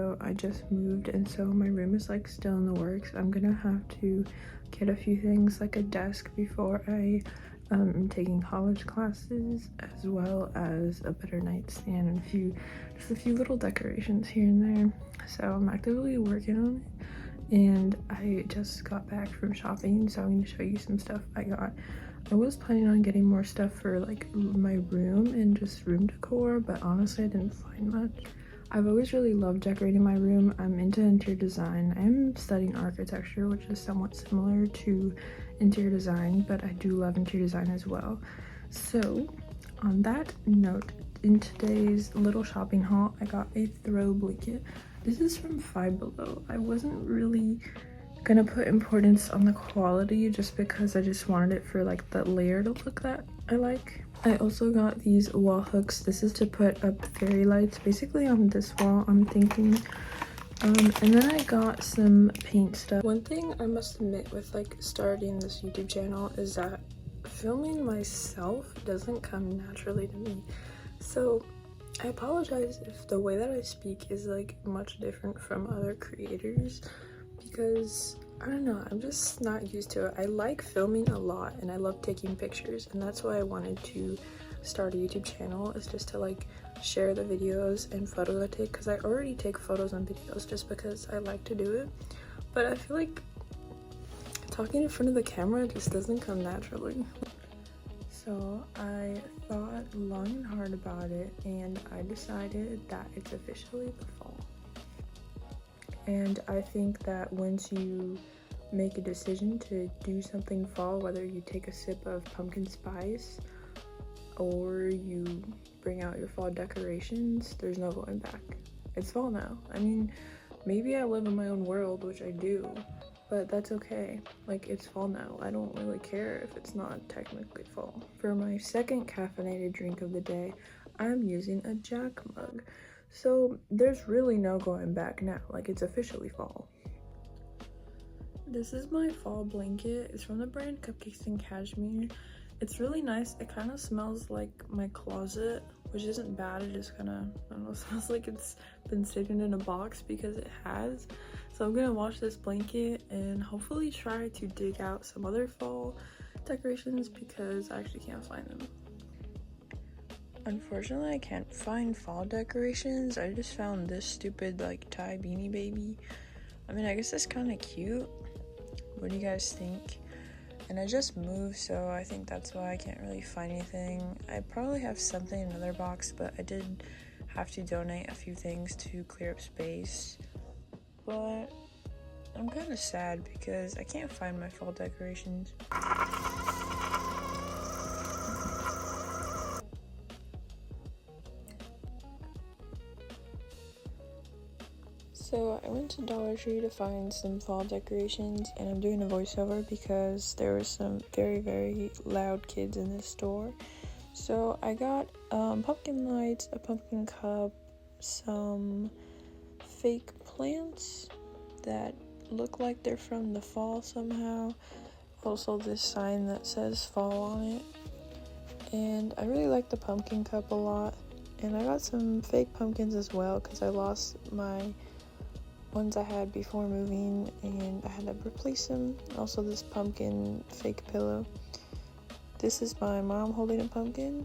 so I just moved, and so my room is like still in the works. I'm gonna have to get a few things like a desk before I am taking college classes, as well as a better nightstand and just a few little decorations here and there. So I'm actively working on it, and I just got back from shopping, so I'm going to show you some stuff I got. I was planning on getting more stuff for like my room and just room decor, but honestly I didn't find much. I've always really loved decorating my room. I'm into interior design. I'm studying architecture, which is somewhat similar to interior design, but I do love interior design as well. So on that note, in today's little shopping haul, I got a throw blanket. This is from Five Below. I wasn't really gonna put importance on the quality just because I just wanted it for like the layered look that I like. I also got these wall hooks. This is to put up fairy lights basically on this wall, I'm thinking. And then I got some paint stuff. One thing I must admit with like starting this YouTube channel is that filming myself doesn't come naturally to me. So I apologize if the way that I speak is like much different from other creators, because I don't know, I'm just not used to it. I like filming a lot and I love taking pictures, and that's why I wanted to start a YouTube channel, is just to like share the videos and photos I take, because I already take photos and videos just because I like to do it, but I feel like talking in front of the camera just doesn't come naturally. So I thought long and hard about it, and I decided that it's officially the fall. And I think that once you make a decision to do something fall, whether you take a sip of pumpkin spice or you bring out your fall decorations, there's no going back. It's fall now. I mean, maybe I live in my own world, which I do, but that's okay. Like, it's fall now. I don't really care if it's not technically fall. For my second caffeinated drink of the day, I'm using a Jack mug. So there's really no going back now. Like, it's officially fall. This is my fall blanket. It's from the brand Cupcakes and Cashmere. It's really nice. It kind of smells like my closet, which isn't bad. It just kind of, I don't know, smells like it's been sitting in a box, because it has. So I'm gonna wash this blanket and hopefully try to dig out some other fall decorations, because I actually can't find them. Unfortunately, I can't find fall decorations. I just found this stupid like tie beanie baby. I mean, I guess it's kind of cute. What do you guys think? And I just moved, so I think that's why I can't really find anything. I probably have something in another box, but I did have to donate a few things to clear up space. But I'm kind of sad because I can't find my fall decorations. So I went to Dollar Tree to find some fall decorations, and I'm doing a voiceover because there were some very, very loud kids in this store. So I got pumpkin lights, a pumpkin cup, some fake plants that look like they're from the fall somehow. Also this sign that says fall on it. And I really like the pumpkin cup a lot. And I got some fake pumpkins as well, because I lost my ones I had before moving and I had to replace them. Also this pumpkin fake pillow. This is my mom holding a pumpkin.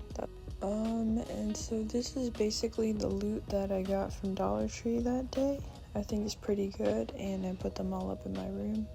And so this is basically the loot that I got from Dollar Tree that day. I think it's pretty good, and I put them all up in my room.